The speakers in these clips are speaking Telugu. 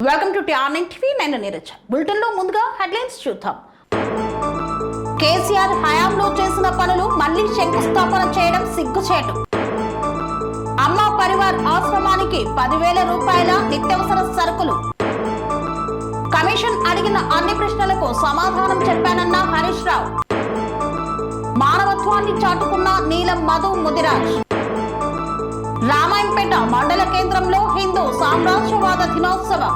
Welcome to TRN TV. నేను నీరజ్. బులెటిన్ లో ముందుగా హెడ్లైన్స్ చూద్దాం. కేసీఆర్ హయాంలో చేసిన పనులు మళ్లీ శంకుస్థాపన చేయడం సిగ్గుచేటు. అమ్మ పరివార్ ఆశ్రమానికి 10,000 రూపాయల నిత్యావసర సరుకులు. కమిషన్ అడిగిన అన్ని ప్రశ్నలకు సమాధానం చెప్పానన్న హరీష్ రావు. మానవత్వాన్ని చాటుకున్న నీలం మధు ముదిరాజ్. రామాయంపేట మండల కేంద్రంలో హిందూ సామ్రాజ్యవాద దినోత్సవం.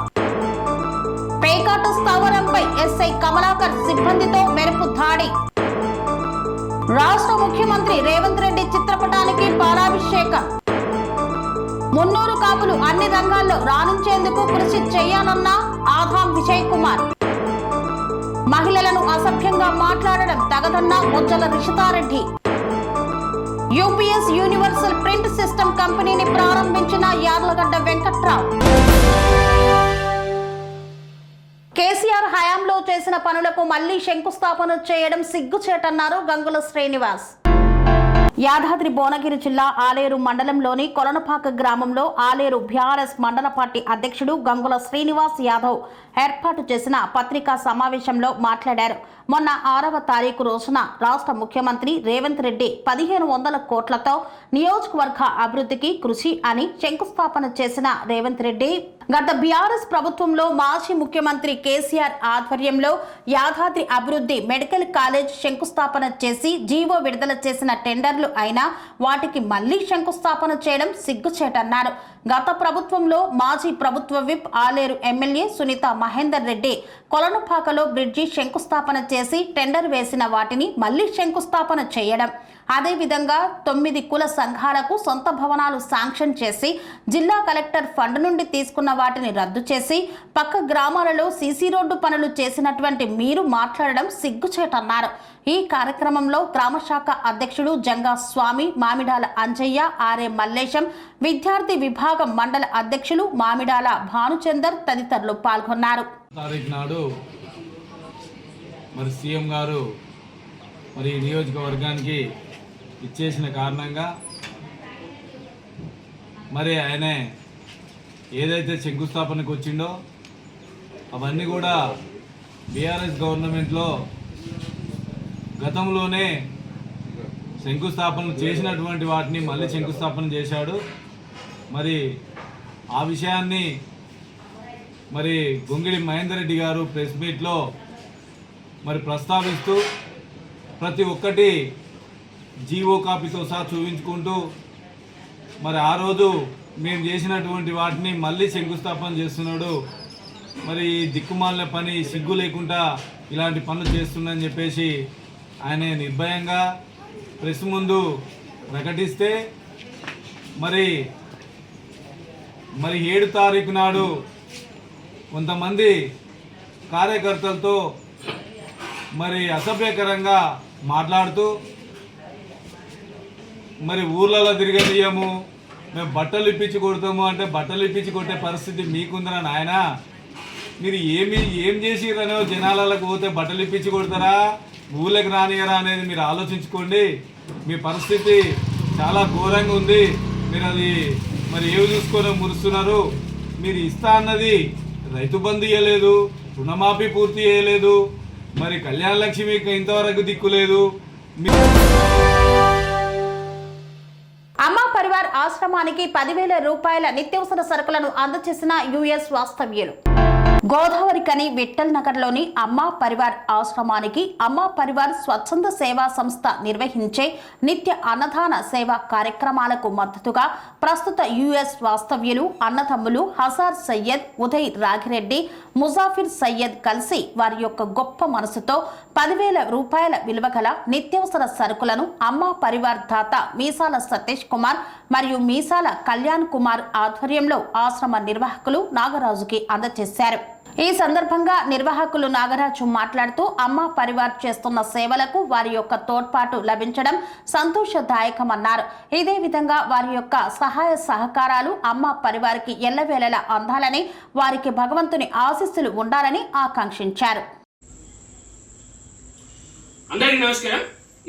పేకాట స్థావరంపై ఎస్ఐ కమలాకర్ సిబ్బందితో మెరుపు దాడి. రాష్ట్ర ముఖ్యమంత్రి రేవంత్ రెడ్డి చిత్రపటానికి పాలాభిషేకం. మున్నూరు కాపులు అన్ని రంగాల్లో రాణించేందుకు కృషి చేయాలన్న ఆదాం విజయ్ కుమార్. మహిళలను అసభ్యంగా మాట్లాడడం తగదన్న ముజ్జల Rishitha Reddy. UPS universal print system కంపెనీని ప్రారంభించిన యార్లగడ్డ వెంకట్రావు. కేసీఆర్ హయాంలో చేసిన పనులకు మళ్లీ శంకుస్థాపన చేయడం సిగ్గుచేటన్నారు గంగుల శ్రీనివాస్. యాదాద్రి భువనగిరి జిల్లా ఆలేరు మండలంలోని కొలనపాక గ్రామంలో ఆలేరు బీఆర్ఎస్ మండల పార్టీ అధ్యక్షుడు గంగుల శ్రీనివాస్ యాదవ్ ఏర్పాటు చేసిన పత్రికా సమావేశంలో మాట్లాడారు. మొన్న 6వ తారీఖు రోజున రాష్ట్ర ముఖ్యమంత్రి రేవంత్ రెడ్డి 1,500 కోట్లతో నియోజకవర్గ అభివృద్ధికి కృషి అని శంకుస్థాపన చేసిన రేవంత్ రెడ్డి గత బీఆర్ఎస్ ప్రభుత్వంలో మాజీ ముఖ్యమంత్రి కేసీఆర్ ఆధ్వర్యంలో యాదాద్రి అభివృద్ధి మెడికల్ కాలేజ్ శంకుస్థాపన చేసి జీవో విడుదల చేసిన టెండర్లు అయినా వాటికి మళ్లీ శంకుస్థాపన చేయడం సిగ్గుచేటన్నారు. గత ప్రభుత్వంలో మాజీ ప్రభుత్వ విప్ ఆలేరు ఎమ్మెల్యే సునీత మహేందర్ రెడ్డి కొలనుపాకలో బ్రిడ్జి శంకుస్థాపన చేసి టెండర్ వేసిన వాటిని మళ్లీ శంకుస్థాపన చేయడం, అదేవిధంగా 9 కుల సంఘాలకు సొంత భవనాలు శాంక్షన్ చేసి జిల్లా కలెక్టర్ ఫండ్ నుండి తీసుకున్న వాటిని రద్దు చేసి పక్క గ్రామాలలో సీసీ రోడ్డు పనులు చేసినటువంటి మీరు మాట్లాడడం సిగ్గుచేటన్నారు. ఈ కార్యక్రమంలో గ్రామశాఖ అధ్యక్షుడు జంగా స్వామి, మామిడాల అంజయ్య, ఆర్ఏ మల్లేశం, విద్యార్థి విభాగం మండల అధ్యక్షులు మామిడాల భానుచందర్ తదితరులు పాల్గొన్నారు. మరి సీఎం గారు మరి నియోజకవర్గానికి ఇచ్చేసిన కారణంగా మరి ఆయన ఏదైతే శంకుస్థాపనకు వచ్చిండో అవన్నీ కూడా బీఆర్ఎస్ గవర్నమెంట్లో గతంలోనే శంకుస్థాపన చేసినటువంటి వాటిని మళ్ళీ శంకుస్థాపన చేశాడు. మరి ఆ విషయాన్ని మరి గొంగిడి మహేందర్ రెడ్డి గారు ప్రెస్ మీట్లో మరి ప్రస్తావిస్తూ ప్రతి ఒక్కటి జీవో కాపీతో సహా చూపించుకుంటూ మరి ఆ రోజు మేము చేసినటువంటి వాటిని మళ్ళీ శంకుస్థాపన చేస్తున్నాడు. మరి దిక్కుమాలిన పని సిగ్గు లేకుండా ఇలాంటి పనులు చేస్తుందని చెప్పేసి ఆయన నిర్భయంగా ప్రెస్ ముందు ప్రకటిస్తే మరి 7 తారీఖు నాడు కొంతమంది కార్యకర్తలతో మరి అసభ్యకరంగా మాట్లాడుతూ మరి ఊర్లలో తిరగనీయము, మేము బట్టలు ఇప్పించి కొడతాము అంటే బట్టలు ఇప్పించి కొట్టే పరిస్థితి మీకుందరా నాయన. మీరు ఏం చేసిరనో జనాలకు పోతే బట్టలు ఇప్పించి కొడతారా, ఊళ్ళకి రానియరా అనేది మీరు ఆలోచించుకోండి. మీ పరిస్థితి చాలా ఘోరంగా ఉంది. మీరు అది మరి ఏవి చూసుకొని మురుస్తున్నారు. మీరు ఇస్తా అన్నది రైతు బంధు ఇవ్వలేదు, రుణమాఫీ పూర్తి చేయలేదు, మరి కళ్యాణ లక్ష్మికి ఇంతవరకు దిక్కులేదు. అమ్మ పరివార్ ఆశ్రమానికి 10,000 రూపాయల నిత్యావసర సరుకులను అందజేసిన యుఎస్ వాస్తవ్యులు. గోదావరి కని విఠల్ నగర్లోని అమ్మ పరివార్ ఆశ్రమానికి అమ్మ పరివార్ స్వచ్ఛంద సేవా సంస్థ నిర్వహించే నిత్య అన్నదాన సేవా కార్యక్రమాలకు మద్దతుగా ప్రస్తుత యుఎస్ వాస్తవ్యులు అన్నదమ్ములు హసార్ సయ్యద్, ఉదయ్ రాగిరెడ్డి, ముజాఫిర్ సయ్యద్ కలిసి వారి యొక్క గొప్ప మనసుతో 10,000 రూపాయల విలువ గల నిత్యావసర సరుకులను అమ్మ పరివార్ దాత మీసాల సతీష్ కుమార్ మరియు మీసాల కళ్యాణ్ కుమార్ ఆధ్వర్యంలో ఆశ్రమ నిర్వాహకులు నాగరాజుకి అందజేశారు. ఈ సందర్భంగా నిర్వాహకులు నాగరాజు మాట్లాడుతూ అమ్మ పరివార్ చేస్తున్న సేవలకు వారి యొక్క తోడ్పాటు లభించడం సంతోషదాయకమన్నారు. ఇదే విధంగా వారి యొక్క సహాయ సహకారాలు అమ్మ పరివారికి ఎల్లవేళలా అందాలని, వారికి భగవంతుని ఆశీస్సులు ఉండాలని ఆకాంక్షించారు. అందరికీ నమస్కారం.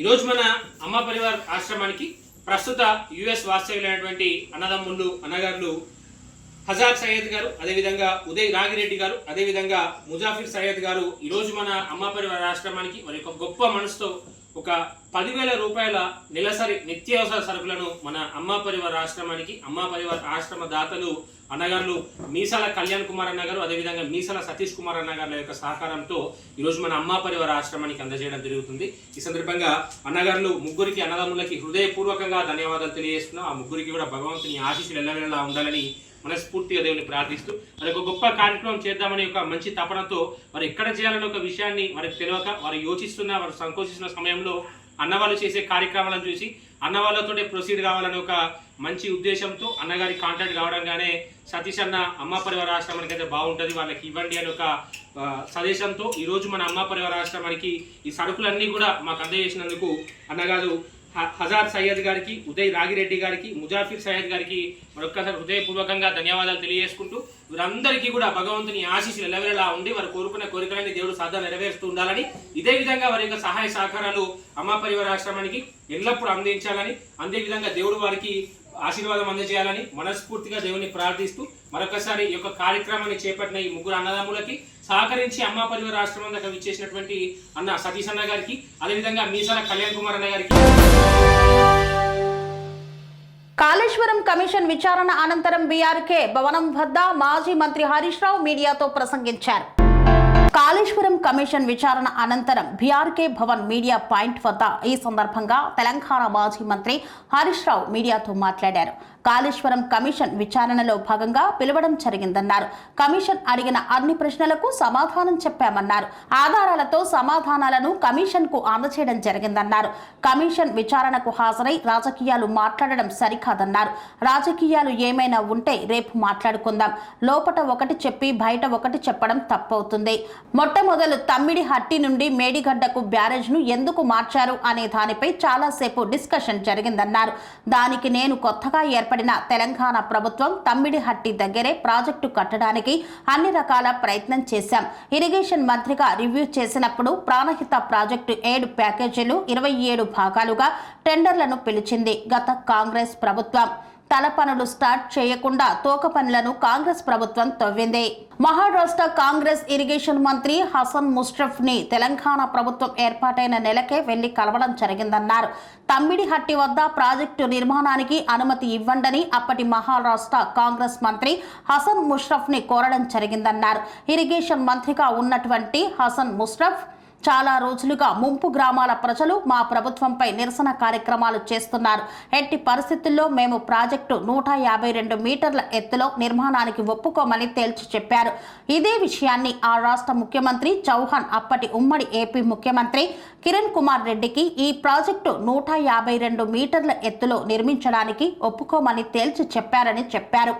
ఈరోజు మన అమ్మ పరివార్ ఆశ్రమానికి ప్రస్తుత యుఎస్ వాస్తవ్యులైనటువంటి అన్నదమ్ముళ్ళు, అన్నగారులు హజార్ సయ్యద్ గారు, అదేవిధంగా ఉదయ్ రాగిరెడ్డి గారు, అదేవిధంగా ముజాఫిర్ సయ్యద్ గారు ఈరోజు మన అమ్మ పరివార ఆశ్రమానికి వారి యొక్క గొప్ప మనసుతో ఒక 10,000 రూపాయల నెలసరి నిత్యావసర సరుకులను మన అమ్మ పరివార ఆశ్రమానికి, అమ్మ పరివార ఆశ్రమ దాతలు అన్నగారు మీసాల కళ్యాణ్ కుమార్ అన్న గారు, అదేవిధంగా మీసాల సతీష్ కుమార్ అన్న గారి యొక్క సహకారంతో ఈరోజు మన అమ్మ పరివార ఆశ్రమానికి అందజేయడం జరుగుతుంది. ఈ సందర్భంగా అన్నగారులు ముగ్గురికి అన్నదమ్ములకి హృదయపూర్వకంగా ధన్యవాదాలు తెలియజేస్తున్నాం. ఆ ముగ్గురికి కూడా భగవంతుని ఆశీస్సులు ఎల్లవేళలా ఉండాలని మనస్ఫూర్తిగా దేవుని ప్రార్థిస్తూ మరి ఒక గొప్ప కార్యక్రమం చేద్దామని ఒక మంచి తపనతో వారు ఎక్కడ చేయాలని ఒక విషయాన్ని వారికి తెలియక వారు యోచిస్తున్న, వారు సంకోచిస్తున్న సమయంలో అన్నవాళ్ళు చేసే కార్యక్రమాలను చూసి అన్నవాళ్ళతోనే ప్రొసీడ్ కావాలని ఒక మంచి ఉద్దేశంతో అన్నగారి కాంటాక్ట్ కావడంగానే సతీష్ అన్న అమ్మ పరివార ఆశ్రమానికి అయితే బాగుంటుంది, వాళ్ళకి ఇవ్వండి అని ఒక సదేశంతో ఈరోజు మన అమ్మ పరివార ఆశ్రమానికి ఈ సరుకులన్నీ కూడా మాకు అందజేసినందుకు అన్నగారు హజార్ సయ్యద్ గారికి, ఉదయ్ రాగిరెడ్డి గారికి, ముజాఫిర్ సయ్యద్ గారికి మరొక్కసారి హృదయపూర్వకంగా ధన్యవాదాలు తెలియజేసుకుంటూ వీరందరికీ కూడా భగవంతుని ఆశీస్సులు ఎల్లవేళలా ఉండి వారు కోరుకున్న కోరికలని దేవుడు సాధన నెరవేరుస్తూ ఉండాలని, ఇదే విధంగా వారి యొక్క సహాయ సహకారాలు అమ్మ పరివార ఆశ్రమానికి ఎల్లప్పుడూ అందించాలని, అదేవిధంగా దేవుడు వారికి ఆశీర్వాదం అందజేయాలని మనస్ఫూర్తిగా దేవుని ప్రార్థిస్తూ మరొకసారి ఈ యొక్క కార్యక్రమాన్ని చేపట్టిన ఈ ముగ్గురు అన్నదమ్ములకి సహకరించి అమ్మ పరివార ఆశ్రమం దగ్గర విచ్చేసినటువంటి అన్న సతీష్ అన్న గారికి, అదేవిధంగా మీసాల కళ్యాణ్ కుమార్ అన్న గారికి. కాళేశ్వరం కమిషన్ విచారణ అనంతరం బీఆర్కే భవనం వద్ద మాజీ మంత్రి హరీష్ రావు మీడియాతో ప్రసంగించారు. కాళేశ్వరం కమిషన్ విచారణ అనంతరం బీఆర్కే భవన్ మీడియా పాయింట్ వద్ద ఈ సందర్భంగా తెలంగాణ మాజీ మంత్రి హరీష్ రావు మీడియాతో మాట్లాడారు. కాళేశ్వరం కమిషన్ విచారణలో భాగంగా పిలవడం జరిగిందన్నారు. కమిషన్ అడిగిన అన్ని ప్రశ్నలకు సమాధానం చెప్పామన్నారు. ఆధారాలతో సమాధానాలను కమిషన్ కు అందజేయడం జరిగిందన్నారు. కమిషన్ విచారణకు హాజరై రాజకీయాలు మాట్లాడడం సరికాదన్నారు. రాజకీయాలు ఏమైనా ఉంటే రేపు మాట్లాడుకుందాం. లోపట ఒకటి చెప్పి బయట ఒకటి చెప్పడం తప్పవుతుంది. మొట్టమొదలు తమ్మిడిహట్టి నుండి మేడిగడ్డకు బ్యారేజ్ ను ఎందుకు మార్చారు అనే దానిపై చాలాసేపు డిస్కషన్ జరిగిందన్నారు. దానికి నేను కొత్తగా ఏర్పడిన తెలంగాణ ప్రభుత్వం తమ్మిడిహట్టి దగ్గరే ప్రాజెక్టు కట్టడానికి అన్ని రకాల ప్రయత్నం చేశాం. ఇరిగేషన్ మంత్రిగా రివ్యూ చేసినప్పుడు ప్రాణహిత ప్రాజెక్టు 7 ప్యాకేజీలు 27 భాగాలుగా టెండర్లను పిలిచింది గత కాంగ్రెస్ ప్రభుత్వం. తల పనులు స్టార్ట్ చేయకుండా తోక పనులను కాంగ్రెస్ ప్రభుత్వం తవ్వింది. మహారాష్ట్ర కాంగ్రెస్ ఇరిగేషన్ మంత్రి హసన్ ముష్రఫ్ ని తెలంగాణ ప్రభుత్వం ఏర్పాటైన నెలకే వెళ్లి కలవడం జరిగిందన్నారు. తమ్మిడిహట్టి వద్ద ప్రాజెక్టు నిర్మాణానికి అనుమతి ఇవ్వండని అప్పటి మహారాష్ట్ర కాంగ్రెస్ మంత్రి హసన్ ముష్రఫ్ ని కోరడం జరిగిందన్నారు. ఇరిగేషన్ మంత్రిగా ఉన్నటువంటి హసన్ ముష్రఫ్ చాలా రోజులుగా ముంపు గ్రామాల ప్రజలు మా ప్రభుత్వంపై నిరసన కార్యక్రమాలు చేస్తున్నారు. ఎట్టి పరిస్థితుల్లో మేము ప్రాజెక్టు 152 మీటర్ల ఎత్తులో నిర్మాణానికి ఒప్పుకోమని తేల్చి చెప్పారు. ఇదే విషయాన్ని ఆ రాష్ట్ర ముఖ్యమంత్రి చౌహాన్ అప్పటి ఉమ్మడి ఏపీ ముఖ్యమంత్రి కిరణ్ కుమార్ రెడ్డికి ఈ ప్రాజెక్టు 152 మీటర్ల ఎత్తులో నిర్మించడానికి ఒప్పుకోమని తేల్చి చెప్పారని చెప్పారు.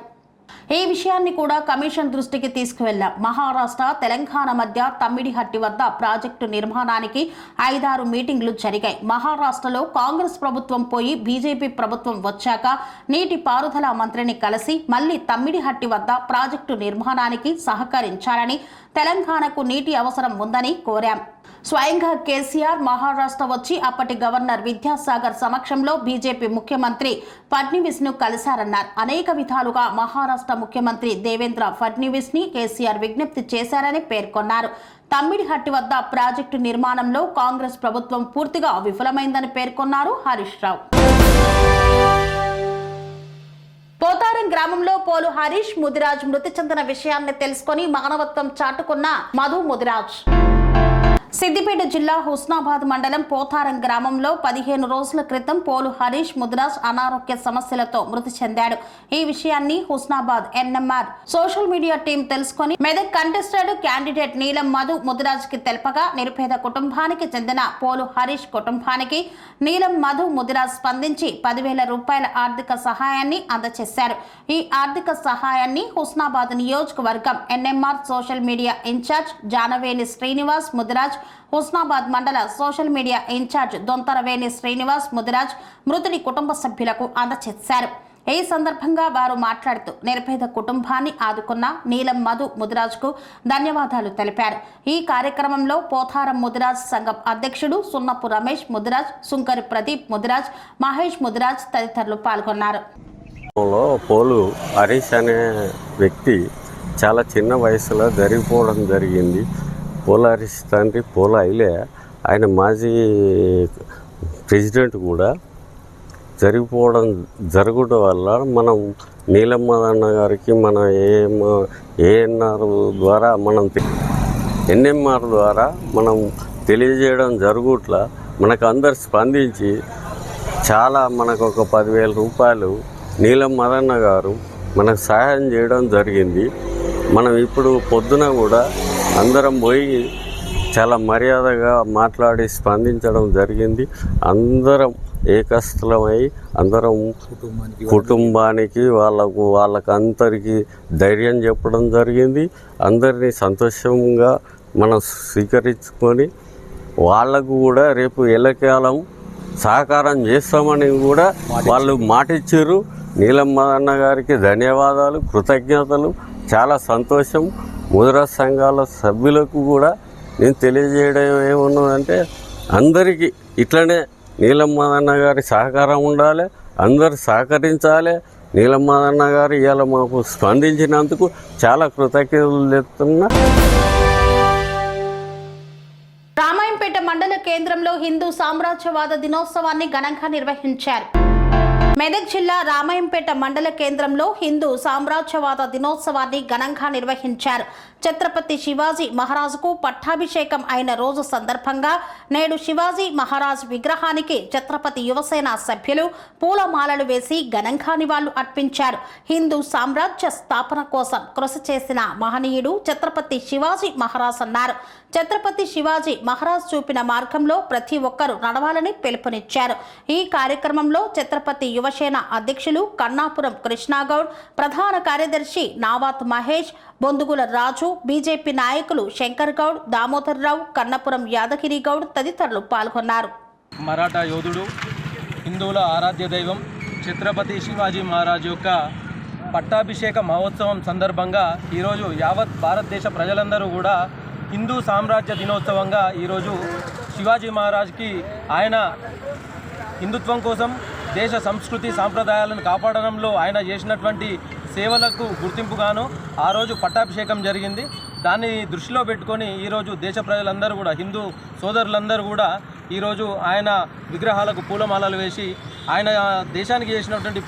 ఈ విషయాన్ని కూడా కమిషన్ దృష్టికి తీసుకువెళ్లాం. మహారాష్ట్ర తెలంగాణ మధ్య తమ్మిడిహట్టి వద్ద ప్రాజెక్టు నిర్మాణానికి 5-6 మీటింగ్లు జరిగాయి. మహారాష్ట్రలో కాంగ్రెస్ ప్రభుత్వం పోయి బీజేపీ ప్రభుత్వం వచ్చాక నీటి పారుదల మంత్రిని కలిసి మళ్లీ తమ్మిడిహట్టి వద్ద ప్రాజెక్టు నిర్మాణానికి సహకరించాలని, తెలంగాణకు నీటి అవసరం ఉందని కోరాం. స్వయంగా కేసీఆర్ మహారాష్ట్ర వచ్చి అప్పటి గవర్నర్ విద్యాసాగర్ సమక్షంలో బీజేపీ ముఖ్యమంత్రి ఫడ్నవీస్ ను కలిశారన్నారు. అనేక విధాలుగా మహారాష్ట్ర ముఖ్యమంత్రి దేవేంద్ర ఫడ్నవీస్ ని కేసీఆర్ విజ్ఞప్తి చేశారని పేర్కొన్నారు. తమ్మిడిహట్టి వద్ద ప్రాజెక్టు నిర్మాణంలో కాంగ్రెస్ ప్రభుత్వం పూర్తిగా విఫలమైందని పేర్కొన్నారు హరీష్ రావు. పోతారం గ్రామంలో పోలు హరీష్ ముదిరాజ్ మృతి చెందిన విషయాన్ని తెలుసుకుని మానవత్వం చాటుకున్న మధు ముదిరాజ్. సిద్దిపేట జిల్లా హుస్నాబాద్ మండలం పోతారం గ్రామంలో 15 రోజుల క్రితం పోలు హరీష్ ముదిరాజ్ అనారోగ్య సమస్యలతో మృతి చెందాడు. ఈ విషయాన్ని Husnabad NMR social media team తెలుసుకుని మెదక్ కంటెస్టెడ్ క్యాండిడేట్ నీలం మధు ముదిరాజ్ కి తెలపగా నిరుపేద కుటుంబానికి చెందిన పోలు హరీష్ కుటుంబానికి నీలం మధు ముదిరాజ్ స్పందించి 10,000 రూపాయల ఆర్థిక సహాయాన్ని అందజేశారు. ఈ ఆర్థిక సహాయాన్ని హుస్నాబాద్ నియోజకవర్గం NMR social media incharge Janaveni Srinivas Mudiraj, Husnabad మండల social media incharge Dontharaveni Srinivas Mudiraj మృతుడి కుటుంబ సభ్యులకు అందజేశారు. ఈ సందర్భంగా వారు మాట్లాడుతూ నిరుపేద కుటుంబాన్ని ఆదుకున్న నీలం మధు ముదిరాజ్కు ధన్యవాదాలు తెలిపారు. ఈ కార్యక్రమంలో పోతారం ముదిరాజ్ సంఘం అధ్యక్షుడు సున్నపు రమేష్ ముదిరాజ్, సుంకరి ప్రదీప్ ముదిరాజ్, మహేష్ ముదిరాజ్ తదితరులు పాల్గొన్నారు. పోలు హరీష్ అనే వ్యక్తి చాలా చిన్న వయసులో జరిగిపోవడం జరిగింది. పోల హరీష్ తండ్రి పోల అయిలే, ఆయన మాజీ ప్రెసిడెంట్ కూడా. జరిగిపోవడం జరగడం వల్ల మనం నీలమ్మదన్న గారికి మన ఏఎన్ఆర్ ద్వారా ఎన్ఎంఆర్ ద్వారా మనం తెలియజేయడం జరుగుట్లా మనకు అందరు స్పందించి చాలా మనకు ఒక 10,000 రూపాయలు నీలమ్మదన్న గారు మనకు సహాయం చేయడం జరిగింది. మనం ఇప్పుడు పొద్దున కూడా అందరం పోయి చాలా మర్యాదగా మాట్లాడి స్పందించడం జరిగింది. అందరం ఏకస్థలమై అందరం కుటుంబానికి వాళ్ళకందరికీ ధైర్యం చెప్పడం జరిగింది. అందరినీ సంతోషంగా మనం స్వీకరించుకొని వాళ్ళకు కూడా రేపు ఎల్లకాలం సహకారం చేస్తామని కూడా వాళ్ళు మాటిచ్చారు. నీలమ్మదన్న గారికి ధన్యవాదాలు, కృతజ్ఞతలు. చాలా సంతోషం. ముద్రా సంఘాల సభ్యులకు కూడా నేను తెలియజేయడం ఏమున్నదంటే అందరికీ ఇట్లనే నీలమ్మదన్న గారి సహకారం ఉండాలి, అందరు సహకరించాలి. నీలమ్మదన్న గారు ఇవాళ మాకు స్పందించినందుకు చాలా కృతజ్ఞతలు చెప్తున్నా. రామాయంపేట మండల కేంద్రంలో హిందూ సామ్రాజ్యవాద దినోత్సవాన్ని ఘనంగా నిర్వహించారు. మెదక్ జిల్లా రామాయంపేట మండల కేంద్రంలో హిందూ సామ్రాజ్యవాద దినోత్సవాన్ని ఘనంగా నిర్వహించారు. ఛత్రపతి శివాజీ మహారాజుకు పట్టాభిషేకం అయిన రోజు సందర్భంగా నేడు శివాజీ మహారాజ్ విగ్రహానికి ఛత్రపతి యువసేన సభ్యులు పూలమాలలు వేసి ఘనంగా నివాళులు అర్పించారు. హిందూ సామ్రాజ్య స్థాపన కోసం కృషి చేసిన మహనీయుడు ఛత్రపతి శివాజీ మహారాజ్ అన్నారు. ఛత్రపతి శివాజీ మహారాజ్ చూపిన మార్గంలో ప్రతి ఒక్కరూ నడవాలని పిలుపునిచ్చారు. ఈ కార్యక్రమంలో ఛత్రపతి యువసేన అధ్యక్షులు కన్నాపురం కృష్ణాగౌడ్, ప్రధాన కార్యదర్శి నావాత్ మహేష్, బొందుగుల రాజు, బీజేపీ నాయకులు శంకర్ గౌడ్, దామోదర్ రావు, కన్నపురం యాదగిరి గౌడ్ తదితరులు పాల్గొన్నారు. మరాఠా యోధుడు, హిందువుల ఆరాధ్య దైవం ఛత్రపతి శివాజీ మహారాజ్ యొక్క పట్టాభిషేక మహోత్సవం సందర్భంగా ఈరోజు యావత్ భారతదేశ ప్రజలందరూ కూడా హిందూ సామ్రాజ్య దినోత్సవంగా ఈరోజు శివాజీ మహారాజ్కి ఆయన హిందుత్వం కోసం దేశ సంస్కృతి సాంప్రదాయాలను కాపాడడంలో ఆయన చేసినటువంటి సేవలకు గుర్తింపుగాను ఆ రోజు పట్టాభిషేకం జరిగింది. దాన్ని దృష్టిలో పెట్టుకొని ఈరోజు దేశ ప్రజలందరూ కూడా హిందూ సోదరులందరూ కూడా ఈరోజు ఆయన విగ్రహాలకు పూలమాలలు వేసి ఆయన దేశానికి చేసినటువంటి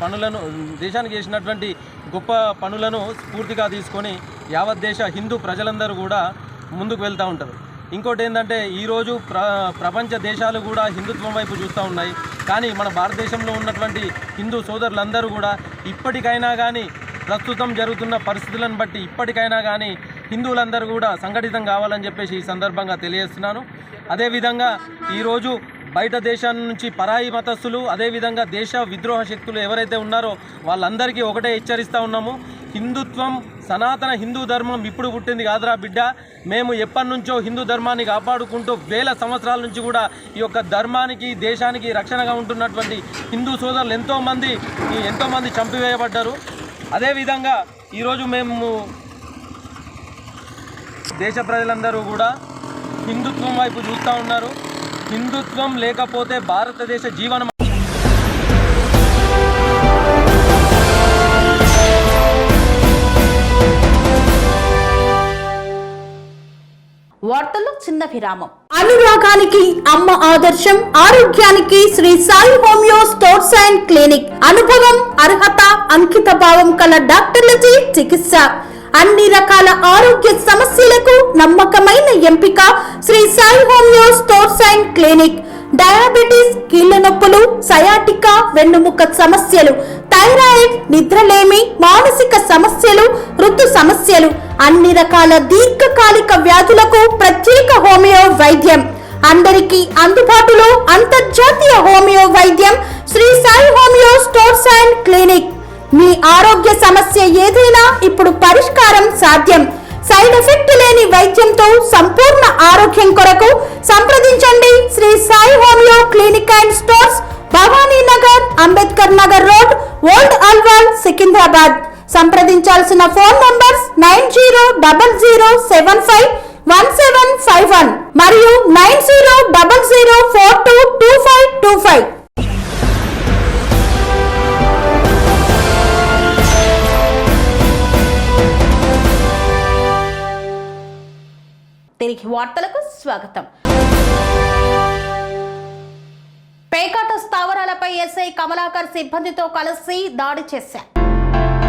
గొప్ప పనులను స్ఫూర్తిగా తీసుకొని యావత్ దేశ హిందూ ప్రజలందరూ కూడా ముందుకు వెళ్తూ ఉంటారు. ఇంకోటి ఏంటంటే ఈరోజు ప్రపంచ దేశాలు కూడా హిందుత్వం వైపు చూస్తూ ఉన్నాయి. కానీ మన భారతదేశంలో ఉన్నటువంటి హిందూ సోదరులందరూ కూడా ఇప్పటికైనా కానీ ప్రస్తుతం జరుగుతున్న పరిస్థితులను బట్టి ఇప్పటికైనా కానీ హిందువులందరూ కూడా సంఘటితం కావాలని చెప్పేసి ఈ సందర్భంగా తెలియజేస్తున్నాను. అదేవిధంగా ఈరోజు బయట దేశాల నుంచి పరాయి మతస్థులు, అదేవిధంగా దేశ విద్రోహ శక్తులు ఎవరైతే ఉన్నారో వాళ్ళందరికీ ఒకటే హెచ్చరిస్తూ ఉన్నాము. హిందుత్వం, సనాతన హిందూ ధర్మం ఇప్పుడు పుట్టింది కాదురా బిడ్డ. మేము ఎప్పటి నుంచో హిందూ ధర్మాన్ని కాపాడుకుంటూ వేల సంవత్సరాల నుంచి కూడా ఈ యొక్క ధర్మానికి, దేశానికి రక్షణగా ఉంటున్నటువంటి హిందూ సోదరులు ఎంతోమంది చంపివేయబడ్డారు. అదేవిధంగా ఈరోజు మేము దేశ ప్రజలందరూ కూడా హిందుత్వం వైపు చూస్తూ ఉన్నారు. హిందుత్వం లేకపోతే భారతదేశ జీవనం వార్తల్లో చిన్న విరామం. అనురాగానికి అమ్మ ఆదర్శం, ఆరోగ్యానికి Shri Sai homeo stores and clinic. అనుభవం, అర్హత, అంకిత భావం కల డాక్టర్లచే చికిత్స. అన్ని రకాల ఆరోగ్య సమస్యలకు నమ్మకమైన ఎంపిక Shri Sai homeo stores and clinic. Diabetes, కీళ్ల నొప్పులు, సయాటికా, వెన్నుముక్క సమస్యలు, థైరాయిడ్, నిద్రలేమి, మానసిక సమస్యలు, ఋతు సమస్యలు, అన్ని రకాల దీర్ఘకాలిక వ్యాధులకు ప్రత్యేక హోమియో వైద్యం. అందరికీ అందుబాటులో అంతర్జాతీయ హోమియో వైద్యం Shri Sai homeo stores and clinic. మీ ఆరోగ్య సమస్య ఏదైనా ఇప్పుడు పరిష్కారం సాధ్యం. సైడ్ ఎఫెక్ట్ లేని వైద్యంతో సంపూర్ణ ఆరోగ్యం కొరకు సంప్రదించండి Shri Sai homeo clinic and stores, Bhavani Nagar, Ambedkar Nagar road, old Alwal, Secunderabad. సంప్రదించాల్సిన ఫోన్ నంబర్స్ 9000751751 మరియు 9000422525. వార్తలకు స్వాగతం. పేకాట స్థావరాలపై ఎస్ఐ కమలాకర్ సిబ్బందితో కలిసి దాడి చేశారు.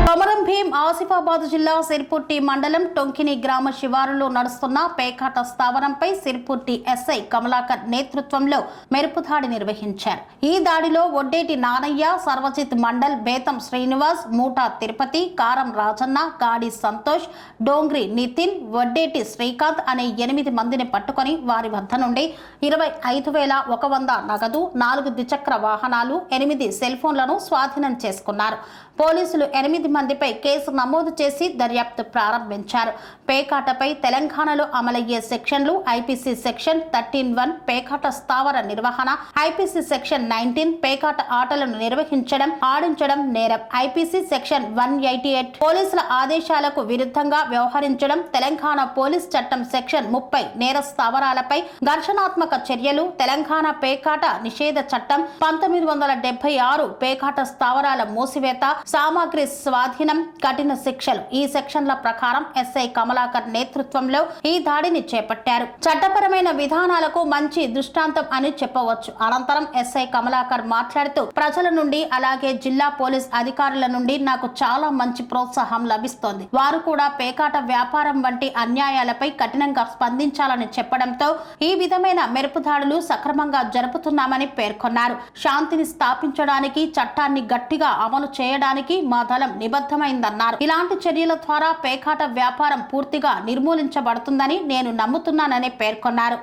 కొమరం భీం ఆసిఫాబాద్ జిల్లా సిర్పుట్టి మండలం టొంకిని గ్రామ శివారులో నడుస్తున్న పేకాట స్థావరంపై సిర్పుట్టి ఎస్ఐ కమలాకర్ నేతృత్వంలో మెరుపు దాడి నిర్వహించారు. ఈ దాడిలో ఒడ్డేటి నానయ్య, సర్వజిత్ మండల్, బేతం శ్రీనివాస్, మూటా తిరుపతి, కారం రాజన్న, గాడి సంతోష్, డోంగ్రి నితిన్, వడ్డేటి శ్రీకాంత్ అనే 8 మందిని పట్టుకొని వారి వద్ద నుండి 25,100 నగదు, 4 ద్విచక్ర వాహనాలు, 8 సెల్ ఫోన్లను స్వాధీనం చేసుకున్నారు. పోలీసులు 8 మందిపై కేసు నమోదు చేసి దర్యాప్తు ప్రారంభించారు. పేకాటపై తెలంగాణలో అమలయ్యే సెక్షన్లు ఐపీసీ సెక్షన్ 13(1) పేకాట స్థావర నిర్వహణ, ఐపీసీ సెక్షన్ 19 పేకాట ఆటలను నిర్వహించడం, ఆడించడం నేరం, ఐపీసీ సెక్షన్ 188 పోలీసుల ఆదేశాలకు విరుద్ధంగా వ్యవహరించడం, తెలంగాణ పోలీస్ చట్టం సెక్షన్ 30 నేర స్థావరాలపై ఘర్షణాత్మక చర్యలు, తెలంగాణ పేకాట నిషేధ చట్టం 1976 పేకాట స్థావరాల మూసివేత, సామాగ్రి స్వాధీనం, కఠిన శిక్షలు. ఈ సెక్షన్ల ప్రకారం ఎస్ఐ కమలాకర్ నేతృత్వంలో ఈ దాడిని చేపట్టారు. చట్టపరమైన విధానాలకు మంచి దృష్టాంతం అని చెప్పవచ్చు. అనంతరం ఎస్ఐ కమలాకర్ మాట్లాడుతూ, ప్రజల నుండి అలాగే జిల్లా పోలీస్ అధికారుల నుండి నాకు చాలా మంచి ప్రోత్సాహం లభిస్తోంది. వారు కూడా పేకాట వ్యాపారం వంటి అన్యాయాలపై కఠినంగా స్పందించాలని చెప్పడంతో ఈ విధమైన మెరుపు దాడులు సక్రమంగా జరుపుతున్నామని పేర్కొన్నారు. శాంతిని స్థాపించడానికి, చట్టాన్ని గట్టిగా అమలు చేయడానికి మా దళం నిబద్ధమైందన్నారు. ఇలాంటి చర్యల ద్వారా పేకాట వ్యాపారం పూర్తిగా నిర్మూలించబడుతుందని నేను నమ్ముతున్నానని పేర్కొన్నారు.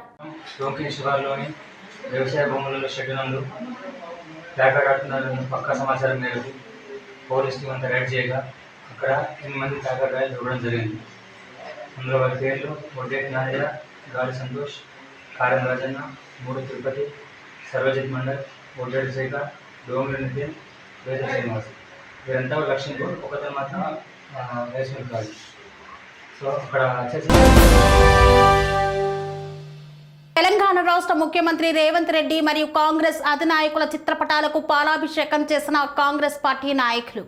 శివార్లోని వ్యవసాయ భూములలో షెడ్డు నందు పేకాట ఆడుతున్నారని పక్కా సమాచారం మేరకు పోలీస్ టీం అంతా రైడ్ చేయగా అక్కడ 8 మంది పేకాటగాళ్ళు దొరకడం జరిగింది. అందులో వారి పేర్లు ఒడ్డేటి నానయ్య, గాలి సంతోష్, కారం రాజన్న, మూడు తిరుపతి, సర్వజిత్ మండల్, ఒడ్డేటి శేఖర్, డోంగ్రి నితిన్, బేతం శ్రీనివాస్. వీరంతా లక్ష్యంతో ఒకతను మాత్రం వేసుకుని కాదు. సో అక్కడ తెలంగాణ రాష్ట్ర ముఖ్యమంత్రి రేవంత్ రెడ్డి మరియు కాంగ్రెస్ అధినాయకుల చిత్రపటాలకు పాలాభిషేకం చేసిన కాంగ్రెస్ పార్టీ నాయకులు.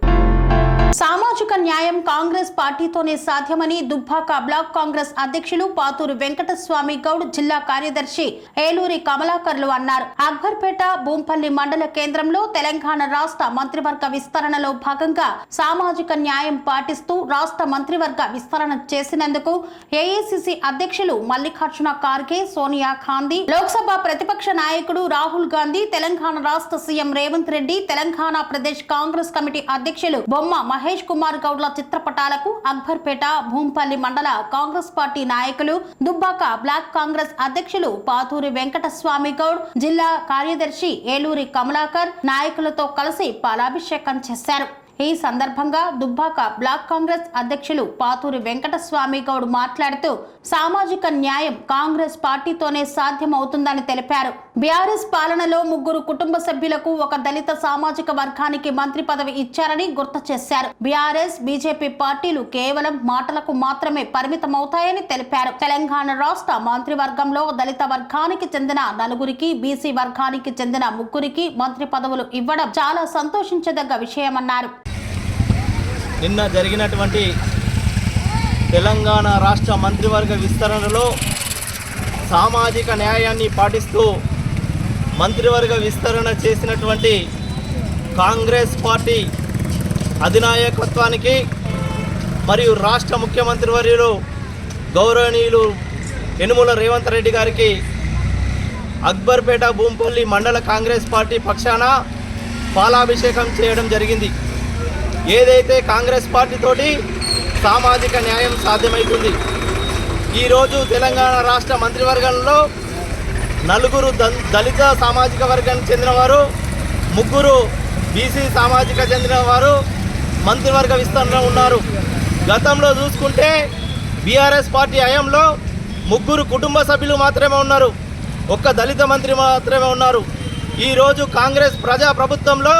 సామాజిక న్యాయం కాంగ్రెస్ పార్టీతోనే సాధ్యమని దుబ్బాక బ్లాక్ కాంగ్రెస్ అధ్యక్షులు పాతూరు వెంకటస్వామి గౌడ్, జిల్లా కార్యదర్శి ఏలూరి కమలాకర్లు అన్నారు. అక్బర్పేట భూంపల్లి మండల కేంద్రంలో తెలంగాణ రాష్ట్ర మంత్రివర్గ విస్తరణలో భాగంగా సామాజిక న్యాయం పాటిస్తూ రాష్ట్ర మంత్రివర్గ విస్తరణ చేసినందుకు ఏఐసిసి అధ్యక్షులు మల్లికార్జున ఖార్గే, సోనియా గాంధీ, లోక్సభ ప్రతిపక్ష నాయకుడు రాహుల్ గాంధీ, తెలంగాణ రాష్ట్ర సీఎం రేవంత్ రెడ్డి, తెలంగాణ ప్రదేశ్ కాంగ్రెస్ కమిటీ అధ్యక్షులు బొమ్మ మహేష్ కుమార్ గౌడ్ల చిత్రపటాలకు అక్బర్పేట భూంపల్లి మండల కాంగ్రెస్ పార్టీ నాయకులు, దుబ్బాక బ్లాక్ కాంగ్రెస్ అధ్యక్షులు పాతూరి వెంకటస్వామి గౌడ్, జిల్లా కార్యదర్శి ఏలూరి కమలాకర్ నాయకులతో కలిసి పాలాభిషేకం చేశారు. ఈ సందర్భంగా దుబ్బాక బ్లాక్ కాంగ్రెస్ అధ్యక్షులు పాతూరి వెంకటస్వామి గౌడ్ మాట్లాడుతూ, సామాజిక న్యాయం కాంగ్రెస్ పార్టీతోనే సాధ్యమవుతుందని తెలిపారు. బీఆర్ఎస్ పాలనలో 3 కుటుంబ సభ్యులకు ఒక దళిత సామాజిక వర్గానికి మంత్రి పదవి ఇచ్చారని గుర్తు చేశారు. బీఆర్ఎస్, బీజేపీ పార్టీలు కేవలం మాటలకు మాత్రమే పరిమితమవుతాయని తెలిపారు. తెలంగాణ రాష్ట్ర మంత్రివర్గంలో దళిత వర్గానికి చెందిన 4, బీసీ వర్గానికి చెందిన 3 మంత్రి పదవులు ఇవ్వడం చాలా సంతోషించదగ్గ విషయమన్నారు. నిన్న జరిగినటువంటి తెలంగాణ రాష్ట్ర మంత్రివర్గ విస్తరణలో సామాజిక న్యాయాన్ని పాటిస్తూ మంత్రివర్గ విస్తరణ చేసినటువంటి కాంగ్రెస్ పార్టీ అధినాయకత్వానికి మరియు రాష్ట్ర ముఖ్యమంత్రి వర్యులు గౌరవనీయులు యనుమల రేవంత్ రెడ్డి గారికి అక్బర్పేట భూంపల్లి మండల కాంగ్రెస్ పార్టీ పక్షాన పాలాభిషేకం చేయడం జరిగింది. ఏదైతే కాంగ్రెస్ పార్టీతోటి సామాజిక న్యాయం సాధ్యమవుతుంది. ఈరోజు తెలంగాణ రాష్ట్ర మంత్రివర్గంలో 4 దళిత సామాజిక వర్గానికి చెందినవారు, 3 బీసీ సామాజిక చెందినవారు మంత్రివర్గ విస్తరణ ఉన్నారు. గతంలో చూసుకుంటే బీఆర్ఎస్ పార్టీ హయాంలో 3 కుటుంబ సభ్యులు మాత్రమే ఉన్నారు, 1 దళిత మంత్రి మాత్రమే ఉన్నారు. ఈరోజు కాంగ్రెస్ ప్రజాప్రభుత్వంలో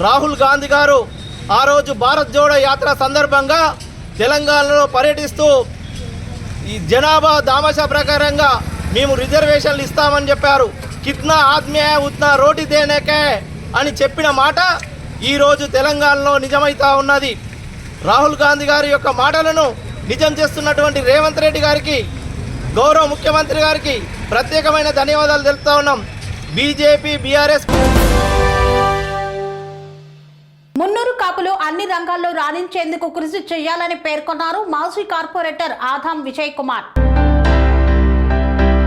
రాహుల్ గాంధీ గారు ఆ రోజు భారత్ జోడో యాత్ర సందర్భంగా తెలంగాణలో పర్యటిస్తూ ఈ జనాభా దామాషా ప్రకారంగా మేము రిజర్వేషన్లు ఇస్తామని చెప్పారు. కిత్నా ఆద్మీ హై ఉత్నా రోటీ దేనేకే అని చెప్పిన మాట ఈరోజు తెలంగాణలో నిజమైతా ఉన్నది. రాహుల్ గాంధీ గారి యొక్క మాటలను నిజం చేస్తున్నటువంటి రేవంత్ రెడ్డి గారికి గౌరవ ముఖ్యమంత్రి గారికి ప్రత్యేకమైన ధన్యవాదాలు తెలుపుతా ఉన్నాం. బీజేపీ బీఆర్ఎస్ మున్నూరు కాపులు అన్ని రంగాల్లో రాణించేందుకు కృషి చేయాలని పేర్కొన్నారు మాజీ కార్పొరేటర్ ఆదాం విజయ్ కుమార్.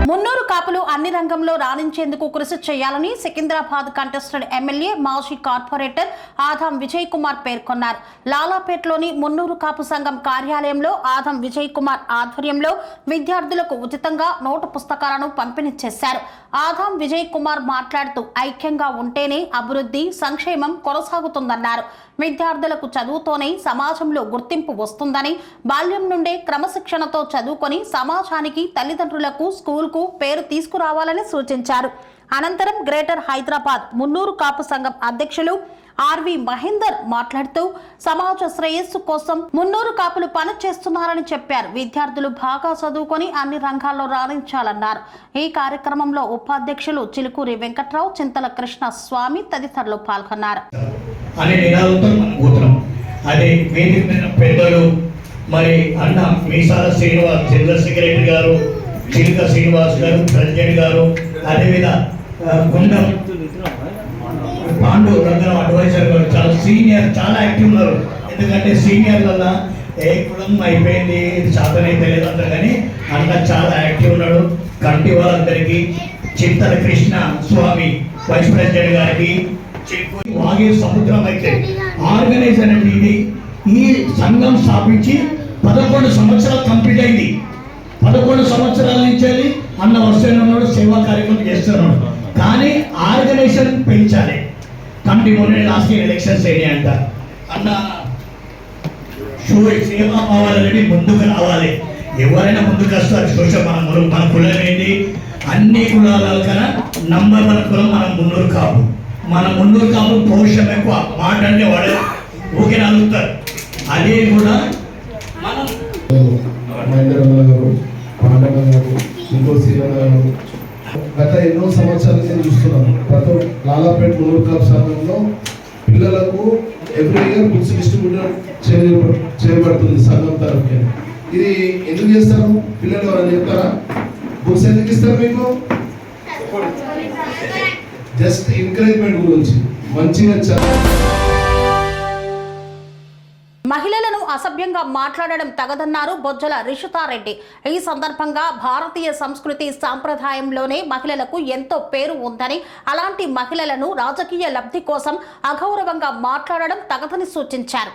మున్నూరు కాపులు అన్ని రంగంలో రాణించేందుకు కృషి చేయాలని సికింద్రాబాద్ కంటెస్టెడ్ ఎమ్మెల్యే మాజీ కార్పొరేటర్ ఆదాం విజయ్ కుమార్ పేర్కొన్నారు. లాలాపేట్లోని మున్నూరు కాపు సంఘం కార్యాలయంలో ఆదాం విజయ్ కుమార్ ఆధ్వర్యంలో విద్యార్థులకు ఉచితంగా నోటు పుస్తకాలను పంపిణీ చేశారు. ఆదాం విజయ్ కుమార్ మాట్లాడుతూ ఐక్యంగా ఉంటేనే అభివృద్ధి సంక్షేమం కొనసాగుతుందన్నారు. విద్యార్థులకు చదువుతోనే సమాజంలో గుర్తింపు వస్తుందని, బాల్యం నుండే క్రమశిక్షణతో చదువుకొని సమాజానికి తల్లిదండ్రులకు స్కూల్కు పేరు తీసుకురావాలని సూచించారు. అనంతరం గ్రేటర్ హైదరాబాద్ మున్నూరు కాపు సంఘం అధ్యక్షులు ఆర్వి మహేందర్ మాట్లాడుతూ సమాజ శ్రేయస్సు కోసం మున్నూరు కాపులు పనిచేస్తున్నారని చెప్పారు. విద్యార్థులు బాగా చదువుకొని అన్ని రంగాల్లో రాణించాలన్నారు. ఈ కార్యక్రమంలో ఉపాధ్యక్షులు చిలుకూరి వెంకట్రావు, చింతల కృష్ణ స్వామి తదితరులు పాల్గొన్నారు. అనే నినాదంతో మనం పోతున్నాం. అది వేదిక మీద పెద్దలు మరి అన్న మీసాల శ్రీనివాస్ జనరల్ సెక్రటరీ గారు, చిలుక శ్రీనివాస్ గారు ప్రెసిడెంట్ గారు, అదేవిధంగా గుండం పాండు రంగం అడ్వైజర్ గారు చాలా సీనియర్, చాలా యాక్టివ్ ఉన్నారు. ఎందుకంటే సీనియర్ల ఏ కులం అయిపోయింది శాతనైతే లేదు అంటారు, కానీ అన్న చాలా యాక్టివ్ ఉన్నాడు. కమిటీ వాళ్ళందరికీ, చింతల కృష్ణ స్వామి వైస్ ప్రెసిడెంట్ గారికి, వాగే సముద్రం అయితే ఆర్గనైజర్ అంటే ఇది ఈ సంఘం స్థాపించి 11 సంవత్సరాలు కంప్లీట్ అయింది. 11 సంవత్సరాల నుంచి అన్న వస్తున్నాడు, సేవా కార్యక్రమం చేస్తున్నాడు. కానీ ఆర్గనైజేషన్ పెంచాలి. కమిటీ మొన్న లాస్ట్ ఇయర్ ఎలక్షన్స్ అయినాయి అంట. అన్న సేవా భావాలని ముందుకు రావాలి. ఎవరైనా ముందుకు వస్తారు. మన కులం ఏంటి, అన్ని కులాల కన్నా నంబర్ 1 కులం మనం మున్నూరు కాపు. మన మున్నూరు కాపు పౌరుషం ఎక్కువ, మాట అంటే వాడు ఊకే అడుగుతారు. అదే కూడా మనం ఇంకో సీనియర్ గారు గత ఎన్నో సంవత్సరాలు నేను చూస్తున్నాను. ప్రతి లాలాపేట మున్నూరు కాపు సంఘంలో పిల్లలకు ఎవ్రీ ఇయర్ బుక్స్ డిస్ట్రిబ్యూటర్ చేయబడుతుంది సంఘం తరఫున. ఇది ఎందుకు చేస్తారు? పిల్లలు ఎవరైనా చెప్తారా? బుక్స్ ఎందుకు ఇస్తారు మీకు? జస్ట్ ఎంకరేజ్మెంట్ గురించి మంచిగా. మహిళలను అసభ్యంగా మాట్లాడడం తగదన్నారు బొజ్జల రిషితారెడ్డి. ఈ సందర్భంగా భారతీయ సంస్కృతి సాంప్రదాయంలోనే మహిళలకు ఎంతో పేరు ఉందని, అలాంటి మహిళలను రాజకీయ లబ్ధి కోసం అగౌరవంగా మాట్లాడడం తగదని సూచించారు.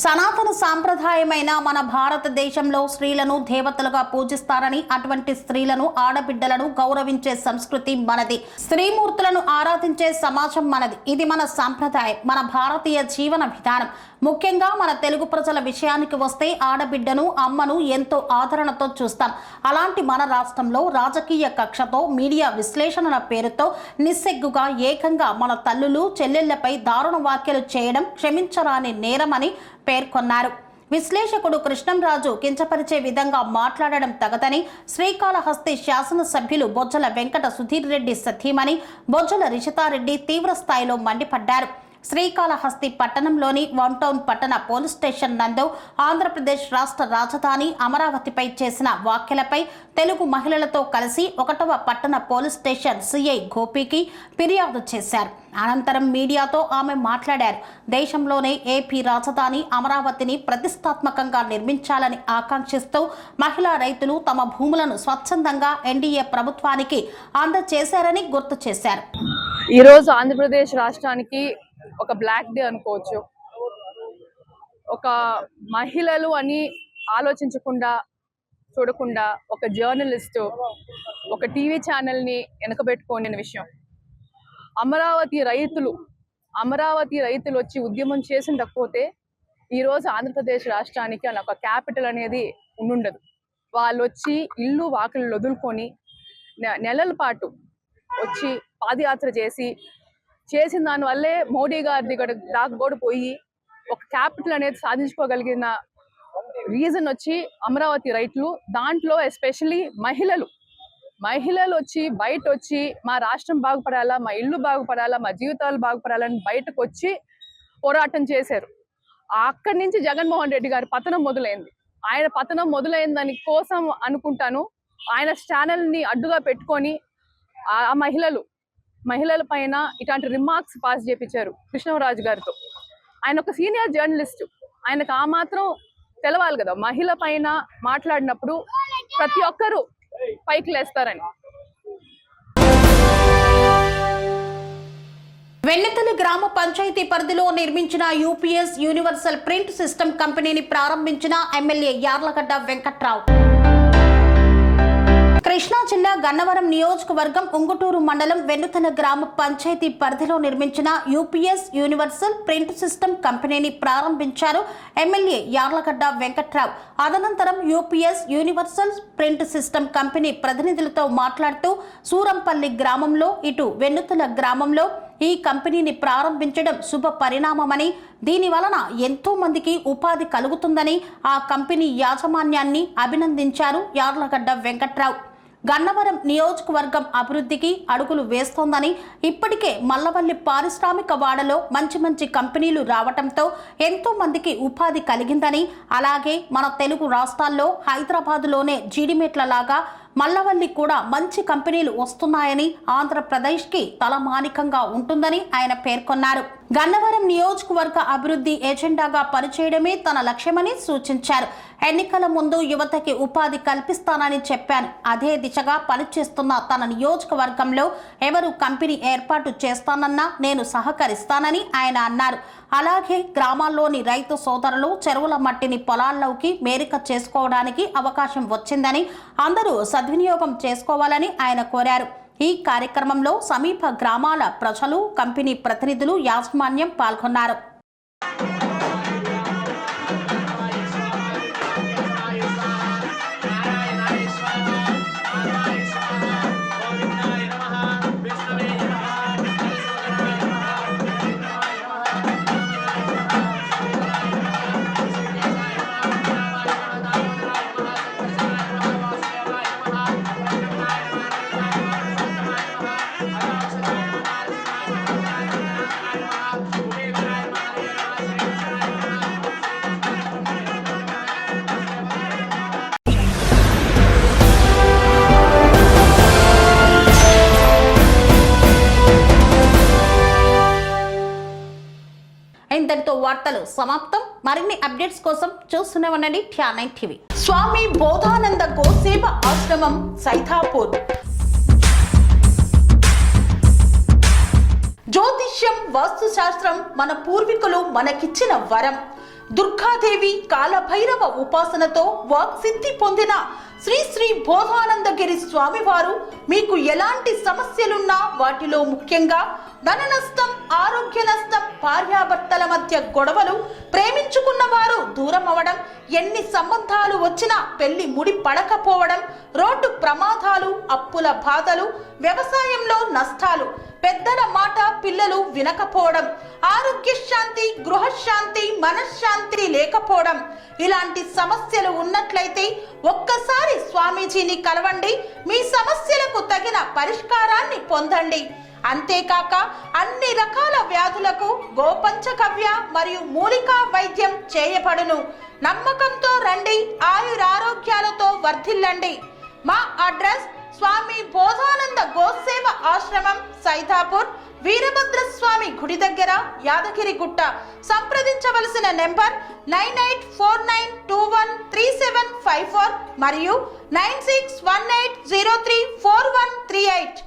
సనాతన సాంప్రదాయమైన మన భారతదేశంలో స్త్రీలను దేవతలుగా పూజిస్తారని, అటువంటి స్త్రీలను, ఆడబిడ్డలను గౌరవించే సంస్కృతి మనది. స్త్రీమూర్తులను ఆరాధించే సమాజం మనది. ఇది మన సాంప్రదాయం, మన భారతీయ జీవన విధానం. ముఖ్యంగా మన తెలుగు ప్రజల విషయానికి వస్తే ఆడబిడ్డను, అమ్మను ఎంతో ఆదరణతో చూస్తాం. అలాంటి మన రాష్ట్రంలో రాజకీయ కక్షతో, మీడియా విశ్లేషణల పేరుతో నిస్సిగ్గుగా ఏకంగా మన తల్లులు, చెల్లెళ్లపై దారుణ వ్యాఖ్యలు చేయడం క్షమించరాని నేరమని పేర్కొన్నారు. విశ్లేషకుడు కృష్ణంరాజు కించపరిచే విధంగా మాట్లాడడం తగదని శ్రీకాళహస్తి శాసనసభ్యులు బొజ్జల వెంకట సుధీర్ రెడ్డి సతీమణి బొజ్జల రిషితారెడ్డి తీవ్ర స్థాయిలో మండిపడ్డారు. శ్రీకాళహస్తి పట్టణంలోని 1 టౌన్ పట్టణ పోలీస్ స్టేషన్ నందు ఆంధ్రప్రదేశ్ రాష్ట్ర రాజధాని అమరావతిపై చేసిన వ్యాఖ్యలపై తెలుగు మహిళలతో కలిసి 1వ పట్టణ పోలీస్ స్టేషన్ సిఐ గోపికి ఫిర్యాదు చేశారు. అనంతరం మీడియాతో ఆమె మాట్లాడారు. దేశంలోనే ఏపీ రాజధాని అమరావతిని ప్రతిష్టాత్మకంగా నిర్మించాలని ఆకాంక్షిస్తూ మహిళా రైతులు తమ భూములను స్వచ్ఛందంగా ఎన్డీఏ ప్రభుత్వానికి అందజేశారని గుర్తు చేశారు. ఈరోజు ఆంధ్రప్రదేశ్ రాష్ట్రానికి ఒక బ్లాక్ డే అనుకోవచ్చు. ఒక మహిళలు అని ఆలోచించకుండా, చూడకుండా ఒక జర్నలిస్టు ఒక టీవీ ఛానల్ని వెనకబెట్టుకోని విషయం. అమరావతి రైతులు వచ్చి ఉద్యమం చేసిండకపోతే ఈరోజు ఆంధ్రప్రదేశ్ రాష్ట్రానికి అలా ఒక క్యాపిటల్ అనేది ఉండుండదు. వాళ్ళు వచ్చి ఇల్లు వాకిళ్ళు వదులుకొని నెలల పాటు వచ్చి పాదయాత్ర చేసిన దానివల్లే మోడీ గారి దాకా కూడా పోయి ఒక క్యాపిటల్ అనేది సాధించుకోగలిగిన రీజన్ వచ్చి అమరావతి రైతులు. దాంట్లో ఎస్పెషల్లీ మహిళలు వచ్చి బయట వచ్చి మా రాష్ట్రం బాగుపడాలా, మా ఇల్లు బాగుపడాలా, మా జీవితాలు బాగుపడాలని బయటకు వచ్చి పోరాటం చేశారు. అక్కడి నుంచి జగన్మోహన్ రెడ్డి గారి పతనం మొదలైంది. ఆయన పతనం మొదలైన దాని కోసం అనుకుంటాను ఆయన ఛానల్ని అడ్డుగా పెట్టుకొని ఆ మహిళల పైన ఇట్లాంటి రిమార్క్స్ పాస్ చేయించారు కృష్ణరాజు గారితో. ఆయన ఒక సీనియర్ జర్నలిస్ట్, ఆయనకు ఆ మాత్రం తెలవాలి కదా మహిళ పైన మాట్లాడినప్పుడు ప్రతి ఒక్కరూ పైకి లేస్తారని. వెన్నెతల గ్రామ పంచాయతీ పరిధిలో నిర్మించిన యూపీఎస్ యూనివర్సల్ ప్రింట్ సిస్టమ్ కంపెనీని ప్రారంభించిన ఎమ్మెల్యే యార్లగడ్డ వెంకట్రావు. కృష్ణా జిల్లా గన్నవరం నియోజకవర్గం ఉంగుటూరు మండలం వెన్నుతల గ్రామ పంచాయతీ పరిధిలో నిర్మించిన యూపీఎస్ యూనివర్సల్ ప్రింట్ సిస్టమ్ కంపెనీని ప్రారంభించారు ఎమ్మెల్యే యార్లగడ్డ వెంకట్రావు. అదనంతరం UPS universal print system company ప్రతినిధులతో మాట్లాడుతూ సూరంపల్లి గ్రామంలో ఇటు వెన్నుతల గ్రామంలో ఈ కంపెనీని ప్రారంభించడం శుభ పరిణామమని, దీని వలన ఎంతో మందికి ఉపాధి కలుగుతుందని ఆ కంపెనీ యాజమాన్యాన్ని అభినందించారు యార్లగడ్డ వెంకట్రావు. గన్నవరం నియోజకవర్గం అభివృద్ధికి అడుగులు వేస్తోందని, ఇప్పటికే మల్లవల్లి పారిశ్రామిక వాడలో మంచి కంపెనీలు రావడంతో ఎంతో మందికి ఉపాధి కలిగిందని, అలాగే మన తెలుగు రాష్ట్రాల్లో హైదరాబాదులోనే జీడిమెట్లలాగా మల్లవల్లి కూడా మంచి కంపెనీలు వస్తున్నాయని, ఆంధ్రప్రదేశ్కి తలమానికంగా ఉంటుందని ఆయన పేర్కొన్నారు. గన్నవరం నియోజకవర్గ అభివృద్ధి ఎజెండాగా పనిచేయడమే తన లక్ష్యమని సూచించారు. ఎన్నికల ముందు యువతకి ఉపాధి కల్పిస్తానని చెప్పాను. అదే దిశగా పనిచేస్తున్న తన నియోజకవర్గంలో ఎవరు కంపెనీ ఏర్పాటు చేస్తానన్నా నేను సహకరిస్తానని ఆయన అన్నారు. అలాగే గ్రామాల్లోని రైతు సోదరులు చెరువుల మట్టిని పొలాల్లోకి మేరిక చేసుకోవడానికి అవకాశం వచ్చిందని, అందరూ సద్వినియోగం చేసుకోవాలని ఆయన కోరారు. ఈ కార్యక్రమంలో సమీప గ్రామాల ప్రజలు, కంపెనీ ప్రతినిధులు, యాజమాన్యం పాల్గొన్నారు. ఇంతటితో వార్తలు సమాప్తం. మరిన్ని అప్డేట్స్ కోసం చూస్తూనే ఉండండి ఠానై టీవీ. స్వామి బోధానంద గోసేవ ఆశ్రమం సైథాపూర్. జ్యోతిష్యం, వాస్తుశాస్త్రం మన పూర్వీకులు మనకిచ్చిన వరం. దుర్గాదేవి, కాలభైరవ ఉపాసనతో వాక్సిద్ధి పొందిన శ్రీ శ్రీ బోధానందగిరి స్వామివారు మీకు ఎలాంటి సమస్యలున్నా, వాటిలో ముఖ్యంగా ధన నష్టం, ఆరోగ్య నష్టం, భార్యాభర్తల మధ్య గొడవలు, ప్రేమించుకున్న వారు దూరం అవడం, ఎన్ని సంబంధాలు వచ్చినా పెళ్లి ముడి పడకపోవడం, రోడ్డు ప్రమాదాలు, అప్పుల బాధలు, వ్యవసాయంలో నష్టాలు, పెద్దల మాట పిల్లలు వినకపోవడం, ఆరోగ్య శాంతి, గృహశాంతి, మనశ్శాంతి లేకపోవడం, ఇలాంటి సమస్యలు ఉన్నట్లయితే ఒక్కసారి స్వామీజీని కలవండి. మీ సమస్యలకు తగిన పరిష్కారాన్ని పొందండి. అంతేకాక అన్ని రకాల వ్యాధులకు గోపంచగవ్య మరియు మూలికా వైద్యం చేయబడును. నమ్మకంతో రండి, ఆయురారోగ్యాలతో వర్ధిల్లండి. మా అడ్రస్ స్వామి బోధానంద గోసేవ ఆశ్రమం, సైథాపూర్, వీరభద్రస్వామి గుడి దగ్గర, యాదగిరిగుట్ట. సంప్రదించవలసిన నెంబర్ 9849213754 మరియు 9618034138.